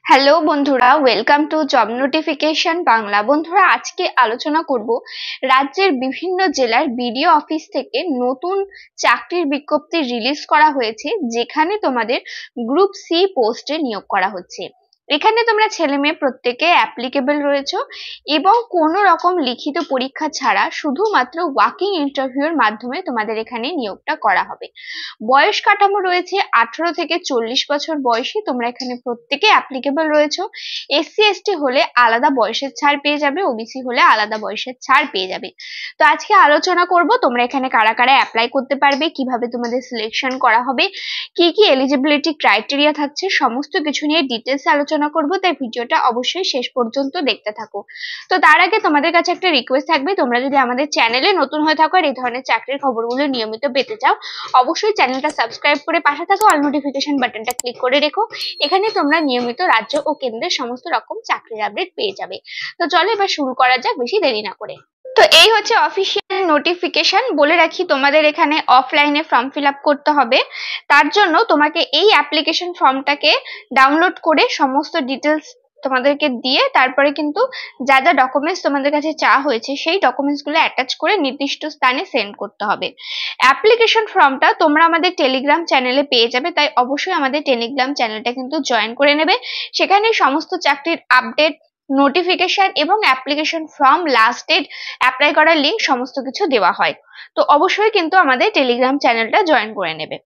Hello বন্ধুরা, welcome to job notification Bangla. বন্ধুরা, আজকে আলোচনা করব রাজ্যের বিভিন্ন জেলার বিডিও অফিস থেকে নতুন চাকরির বিজ্ঞপ্তি রিলিজ করা হয়েছে, যেখানে তোমাদের গ্রুপ সি পোস্টে নিয়োগ করা হচ্ছে। এখানে তোমরা ছেলে মেয়ে প্রত্যেকে অ্যাপ্লিকেবল রয়েছে এবং কোনো রকম লিখিত পরীক্ষা ছাড়া শুধুমাত্র ওয়াকিং ইন্টারভিউর মাধ্যমে তোমাদের এখানে নিয়োগটা করা হবে। বয়স কাঠামো রয়েছে 18 থেকে 40 বছর বয়সী। তোমরা এখানে প্রত্যেকে অ্যাপ্লিকেবল রয়েছে। এসসি এসটি হলে আলাদা বয়সের ছাড় পেয়ে যাবে, ওবিসি হলে আলাদা বয়সের ছাড় পেয়ে যাবে। তো আজকে আলোচনা করব তোমরা এখানে কারা কারা অ্যাপ্লাই করতে পারবে, কিভাবে তোমাদের সিলেকশন করা হবে, কি কি এলিজিবিলিটি ক্রাইটেরিয়া থাকছে, সমস্ত কিছু নিয়ে ডিটেলস আলোচনা করব। তাই ভিডিওটা অবশ্যই শেষ পর্যন্ত দেখতে থাকো। তো তার আগে তোমাদের কাছে একটা রিকোয়েস্ট থাকবে, তোমরা যদি আমাদের চ্যানেলে নতুন হয়ে থাকো আর এই ধরনের চাকরির খবরগুলো নিয়মিত পেতে চাও, অবশ্যই চ্যানেলটা সাবস্ক্রাইব করে পাশে থাকা অল নোটিফিকেশন বাটনটা ক্লিক করে রেখো। এখানে তোমরা নিয়মিত রাজ্য ও কেন্দ্রের সমস্ত রকম চাকরির আপডেট পেয়ে যাবে। তো চলো এবার শুরু করা যাক, বেশি দেরি না করে। তো এই হচ্ছে অফিসিয়াল নোটিফিকেশন। বলে রাখি, তোমাদের এখানে অফলাইনে ফর্ম ফিল আপ করতে হবে। তার জন্য তোমাকে এই অ্যাপ্লিকেশন ফর্মটাকে ডাউনলোড করে সমস্ত ডিটেলস তোমাদেরকে দিয়ে তারপরে কিন্তু যা যা ডকুমেন্টস তোমাদের কাছে চাওয়া হয়েছে সেই ডকুমেন্টস গুলো অ্যাটাচ করে নির্দিষ্ট স্থানে সেন্ড করতে হবে। অ্যাপ্লিকেশন ফর্মটা তোমরা আমাদের টেলিগ্রাম চ্যানেলে পেয়ে যাবে, তাই অবশ্যই আমাদের টেলিগ্রাম চ্যানেলটা কিন্তু জয়েন করে নেবে। সেখানে সমস্ত চাকরির আপডেট, নোটিফিকেশন এবং application form, last date, apply করার লিঙ্ক সমস্ত কিছু দেওয়া হয়। তো অবশ্যই কিন্তু আমাদের টেলিগ্রাম চ্যানেলটা জয়েন করে নেবে।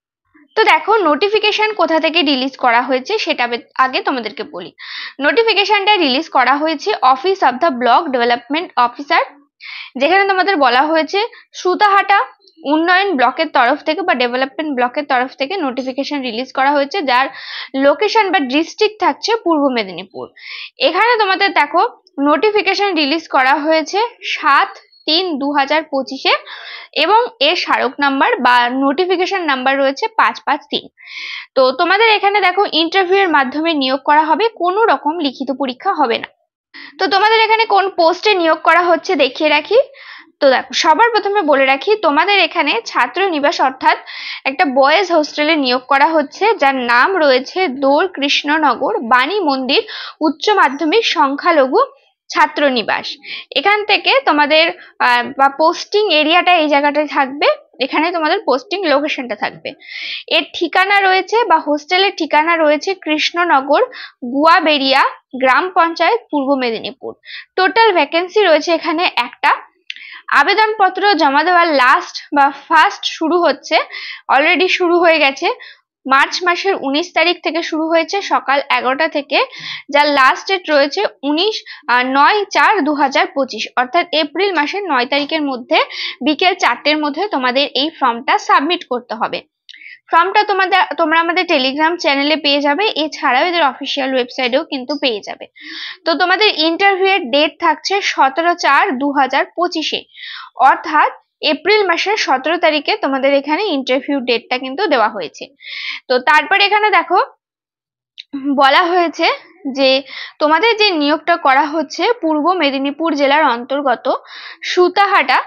তো দেখো, নোটিফিকেশন কোথা থেকে রিলিজ করা হয়েছে সেটা আগে তোমাদেরকে বলি। নোটিফিকেশনটা রিলিজ করা হয়েছে office of the block development officer, যেখানে তোমাদের বলা হয়েছে সুতাহাটা উন্নয়ন ব্লকের তরফ থেকে বা ডেভেলপমেন্ট ব্লকের তরফ থেকে নোটিফিকেশন রিলিজ করা হয়েছে, যার লোকেশন বা ডিস্ট্রিক্ট থাকছে পূর্ব মেদিনীপুর। এখানে তোমাদের দেখো নোটিফিকেশন রিলিজ করা হয়েছে 7/3/2025-এ এবং এর স্মারক নাম্বার বা নোটিফিকেশন নাম্বার রয়েছে 553। তো তোমাদের এখানে দেখো ইন্টারভিউ এর মাধ্যমে নিয়োগ করা হবে, কোনো রকম লিখিত পরীক্ষা হবে না। তো তোমাদের এখানে কোন পোস্টে নিয়োগ করা হচ্ছে দেখিয়ে রাখি। তো দেখো, সবার প্রথমে বলে রাখি, তোমাদের এখানে ছাত্র নিবাস অর্থাৎ একটা বয়েজ হোস্টেলে নিয়োগ করা হচ্ছে, যার নাম রয়েছে দোল কৃষ্ণনগর বাণী মন্দির উচ্চ মাধ্যমিক সংখ্যালঘু ছাত্র নিবাস। এখান থেকে তোমাদের বা পোস্টিং এরিয়াটা এই জায়গাটায় থাকবে, এখানে তোমাদের পোস্টিং লোকেশনটা থাকবে। এর ঠিকানা রয়েছে বা হোস্টেলের ঠিকানা রয়েছে কৃষ্ণনগর, গুয়াবেড়িয়া গ্রাম পঞ্চায়েত, পূর্ব মেদিনীপুর। টোটাল ভ্যাকেন্সি রয়েছে এখানে একটা। আবেদনপত্র জমা দেওয়ার লাস্ট বা ফার্স্ট শুরু হচ্ছে, অলরেডি শুরু হয়ে গেছে, মার্চ মাসের 19 তারিখ থেকে শুরু হয়েছে সকাল 11টা থেকে, যার লাস্ট ডেট রয়েছে 9/4/2025, অর্থাৎ এপ্রিল মাসের 9 তারিখের মধ্যে বিকেল 4টের মধ্যে তোমাদের এই ফর্মটা সাবমিট করতে হবে। ফর্মটা তোমরা আমাদের টেলিগ্রাম চ্যানেলে পেয়ে যাবে, এছাড়াও এদের অফিসিয়াল ওয়েবসাইটেও কিন্তু পেয়ে যাবে। তো তোমাদের ইন্টারভিউ এর ডেট থাকছে 17/4/2025-এ, অর্থাৎ এপ্রিল মাসের 17 তারিখে তোমাদের এখানে ইন্টারভিউ ডেটটা কিন্তু দেওয়া হয়েছে। তো তারপরে এখানে দেখো বলা হয়েছে যে তোমাদের যে নিয়োগটা করা হচ্ছে পূর্ব মেদিনীপুর জেলার অন্তর্গত সুতাহাটা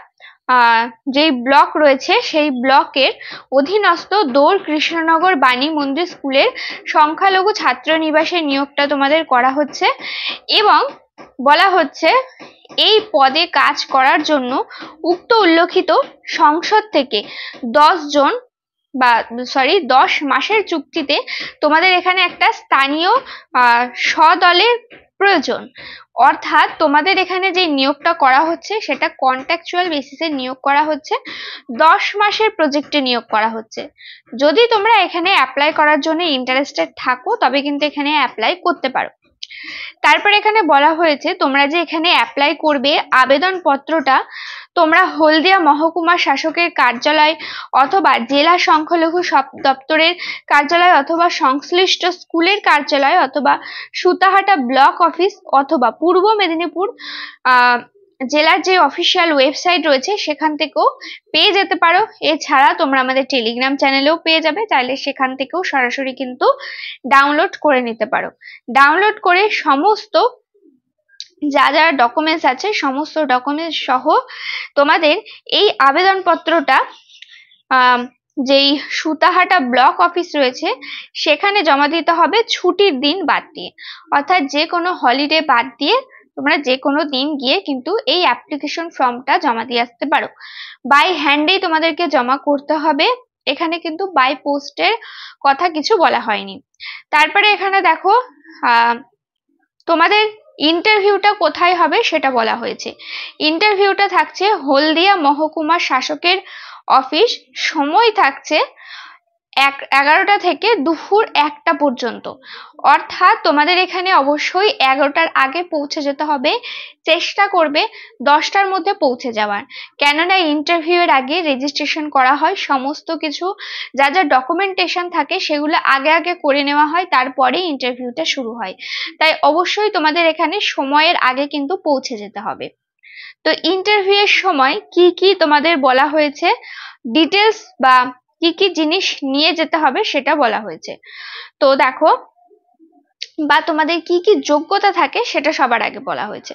যেই ব্লক রয়েছে সেই ব্লকের অধীনস্থ দোল কৃষ্ণনগর বাণী মন্দির স্কুলের সংখ্যালঘু ছাত্র নিবাসে নিয়োগটা তোমাদের করা হচ্ছে এবং বলা হচ্ছে এই পদে কাজ করার জন্য উক্ত উল্লেখিত সংসদ থেকে 10 মাসের চুক্তিতে তোমাদের এখানে একটা স্থানীয় সদলের প্রয়োজন। অর্থাৎ তোমাদের এখানে যে নিয়োগটা করা হচ্ছে সেটা কন্ট্রাকচুয়াল বেসিসে নিয়োগ করা হচ্ছে, 10 মাসের প্রজেক্টে নিয়োগ করা হচ্ছে। যদি তোমরা এখানে অ্যাপ্লাই করার জন্য ইন্টারেস্টেড থাকো তবে কিন্তু এখানে অ্যাপ্লাই করতে পারো। তারপর এখানে বলা হয়েছে তোমরা যে এখানে অ্যাপ্লাই করবে আবেদনপত্রটা তোমরা হলদিয়া মহকুমা শাসকের কার্যালয় অথবা জেলা সংখ্যালঘু দপ্তরের কার্যালয় অথবা সংশ্লিষ্ট স্কুলের কার্যালয় অথবা সুতাহাটা ব্লক অফিস অথবা পূর্ব মেদিনীপুর জেলার যে অফিসিয়াল ওয়েবসাইট রয়েছে সেখান থেকেও পেয়ে যেতে পারো। এছাড়া তোমরা আমাদের টেলিগ্রাম চ্যানেলেও পেয়ে যাবে, চাইলে সেখান থেকেও সরাসরি কিন্তু ডাউনলোড করে নিতে পারো। ডাউনলোড করে সমস্ত যা যা ডকুমেন্টস আছে সমস্ত ডকুমেন্টস সহ তোমাদের এই আবেদনপত্রটা যেই সুতাহাটা ব্লক অফিস রয়েছে সেখানে জমা দিতে হবে ছুটির দিন বাদ দিয়ে, অর্থাৎ যে কোনো হলিডে বাদ দিয়ে তোমরা যে কোনো দিন গিয়ে কিন্তু এই অ্যাপ্লিকেশন ফর্মটা জমা দিয়ে আসতে পারো। বাই হ্যান্ডেই তোমাদেরকে জমা করতে হবে, এখানে কিন্তু বাই পোস্টের কথা কিছু বলা হয়নি। তারপরে এখানে দেখো তোমাদের ইন্টারভিউটা কোথায় হবে সেটা বলা হয়েছে। ইন্টারভিউটা থাকছে হলদিয়া মহকুমা শাসকের অফিস, সময় থাকছে 11টা থেকে দুপুর 1টা পর্যন্ত। অর্থাৎ তোমাদের এখানে অবশ্যই 11টার আগে পৌঁছে যেতে হবে, চেষ্টা করবে 10টার মধ্যে পৌঁছে যাওয়ার, কেননা ইন্টারভিউ এর আগে রেজিস্ট্রেশন করা হয়, সমস্ত কিছু যা যা ডকুমেন্টেশন থাকে সেগুলো আগে আগে করে নেওয়া হয়, তারপরে ইন্টারভিউটা শুরু হয়। তাই অবশ্যই তোমাদের এখানে সময়ের আগে কিন্তু পৌঁছে যেতে হবে। তো ইন্টারভিউ এর সময় কি কি তোমাদের বলা হয়েছে, ডিটেলস বা কি কি জিনিস নিয়ে যেতে হবে সেটা বলা হয়েছে। তো দেখো, বা তোমাদের কি কি যোগ্যতা থাকে সেটা সবার আগে বলা হয়েছে।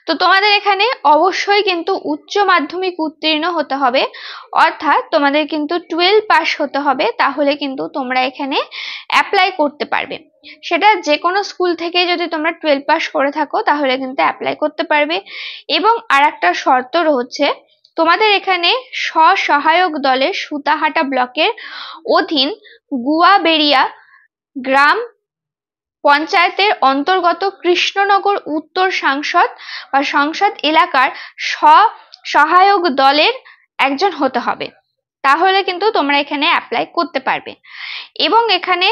তো তোমাদের এখানে অবশ্যই কিন্তু উচ্চ মাধ্যমিক উত্তীর্ণ হতে হবে, অর্থাৎ তোমাদের কিন্তু 12 পাস হতে হবে, তাহলে কিন্তু তোমরা এখানে অ্যাপ্লাই করতে পারবে। সেটা যে কোনো স্কুল থেকে যদি তোমরা 12 পাস করে থাকো তাহলে কিন্তু অ্যাপ্লাই করতে পারবে। এবং আরেকটা শর্ত রয়েছে, তোমাদের এখানে স্বসহায়ক দলের সুতাহাটা ব্লকের অধীন গুয়াবেড়িয়া গ্রাম পঞ্চায়েতের অন্তর্গত কৃষ্ণনগর উত্তর সংসদ বা সংসদ এলাকার স্বসহায়ক দলের একজন হতে হবে, তাহলে কিন্তু তোমরা এখানে অ্যাপ্লাই করতে পারবে। এবং এখানে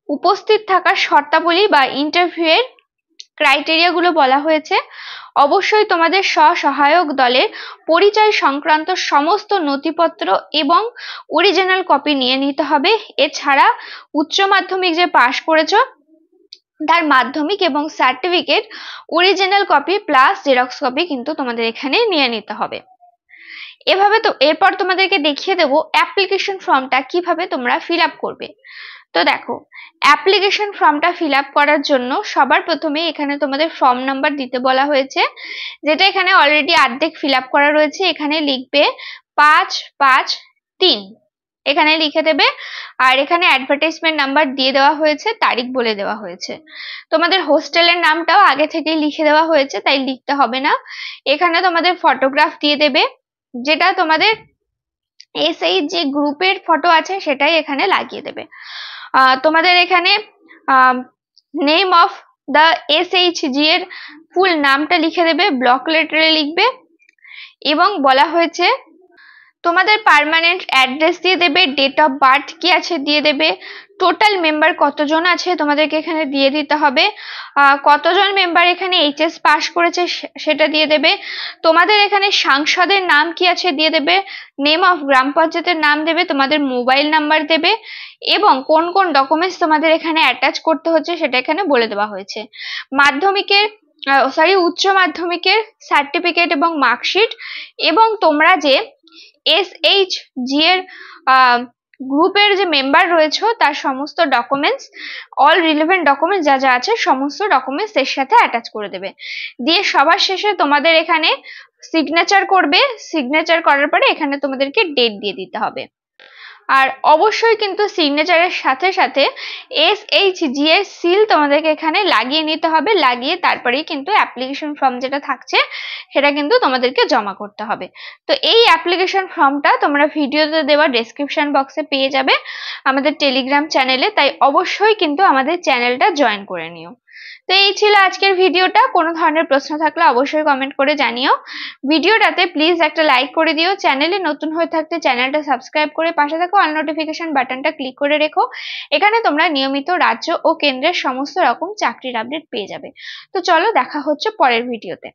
উপস্থিত থাকার শর্তাবলী বা ইন্টারভিউ এর ক্রাইটেরিয়া গুলো বলা হয়েছে। অবশ্যই তোমাদের স্বসহায়ক দলের পরিচয় সংক্রান্ত সমস্ত নথিপত্র এবং অরিজিনাল কপি নিয়ে নিতে হবে। এছাড়া উচ্চ মাধ্যমিক যে পাশ করেছো তার মাধ্যমিক এবং certificate original copy plus xerox copy কিন্তু তোমাদের এখানে নিয়ে নিতে হবে। এভাবে তো এরপর তোমাদেরকে দেখিয়ে দেবো অ্যাপ্লিকেশন ফর্মটা কিভাবে তোমরা ফিল আপ করবে। তো দেখো, অ্যাপ্লিকেশন ফর্মটা ফিল আপ করার জন্য সবার প্রথমে এখানে তোমাদের ফর্ম নাম্বার দিতে বলা হয়েছে, যেটা এখানে অলরেডি অর্ধেক ফিল আপ করা রয়েছে। এখানে লিখবে 553, এখানে লিখে দেবে। আর এখানে অ্যাডভার্টাইজমেন্ট নাম্বার দিয়ে দেওয়া হয়েছে, তারিখ বলে দেওয়া হয়েছে। তোমাদের হোস্টেলের নামটাও আগে থেকেই লিখে দেওয়া হয়েছে, তাই লিখতে হবে না। এখানে তোমাদের ফটোগ্রাফ দিয়ে দেবে, যেটা তোমাদের এসএই যে গ্রুপের ফটো আছে সেটাই এখানে লাগিয়ে দেবে। তোমাদের এখানে নেম অফ দ্য এসএইচজি এর ফুল নামটা লিখে দেবে, ব্লক লেটারে লিখবে। এবং বলা হয়েছে তোমাদের পার্মানেন্ট অ্যাড্রেস দিয়ে দেবে, ডেট অফ বার্থ কি আছে দিয়ে দেবে, টোটাল মেম্বার কতজন আছে তোমাদেরকে এখানে দিয়ে দিতে হবে, কতজন মেম্বার এখানে এইচএস পাস করেছে সেটা দিয়ে দেবে, তোমাদের এখানে সাংসদের নাম কি আছে দিয়ে দেবে, নেম অফ গ্রাম পঞ্চায়েতের নাম দেবে, তোমাদের মোবাইল নাম্বার দেবে এবং কোন কোন ডকুমেন্টস তোমাদের এখানে অ্যাটাচ করতে হচ্ছে সেটা এখানে বলে দেওয়া হয়েছে। মাধ্যমিকের উচ্চ মাধ্যমিকের সার্টিফিকেট এবং মার্কশিট এবং তোমরা যে এসএইচজি এর গ্রুপের যে মেম্বার রয়েছে তার সমস্ত ডকুমেন্টস, অল রিলেভেন্ট ডকুমেন্টস যা যা আছে সমস্ত ডকুমেন্টস এর সাথে অ্যাটাচ করে দেবে। দিয়ে সবার শেষে তোমাদের এখানে সিগনেচার করবে, সিগনেচার করার পরে এখানে তোমাদেরকে ডেট দিয়ে দিতে হবে। আর অবশ্যই কিন্তু সিগনেচারের সাথে সাথে এসএইচজি এর সিল তোমাদেরকে এখানে লাগিয়ে নিতে হবে, লাগিয়ে তারপরেই কিন্তু অ্যাপ্লিকেশন ফর্ম যেটা থাকছে সেটা কিন্তু তোমাদেরকে জমা করতে হবে। তো এই অ্যাপ্লিকেশন ফর্মটা তোমরা ভিডিওতে দেওয়া ডেসক্রিপশন বক্সে পেয়ে যাবে আমাদের টেলিগ্রাম চ্যানেলে, তাই অবশ্যই কিন্তু আমাদের চ্যানেলটা জয়েন করে নিও। তো এই ছিল আজকের ভিডিওটা। কোনো ধরনের প্রশ্ন থাকলে অবশ্যই কমেন্ট করে জানিও। ভিডিওটাতে প্লিজ একটা লাইক করে দিও, চ্যানেলে নতুন হয়ে থাকলে চ্যানেলটা সাবস্ক্রাইব করে পাশে থাকা অল নোটিফিকেশন বাটনটা ক্লিক করে রেখো। এখানে তোমরা নিয়মিত রাজ্য ও কেন্দ্রের সমস্ত রকম চাকরির আপডেট পেয়ে যাবে। তো চলো দেখা হচ্ছে পরের ভিডিওতে।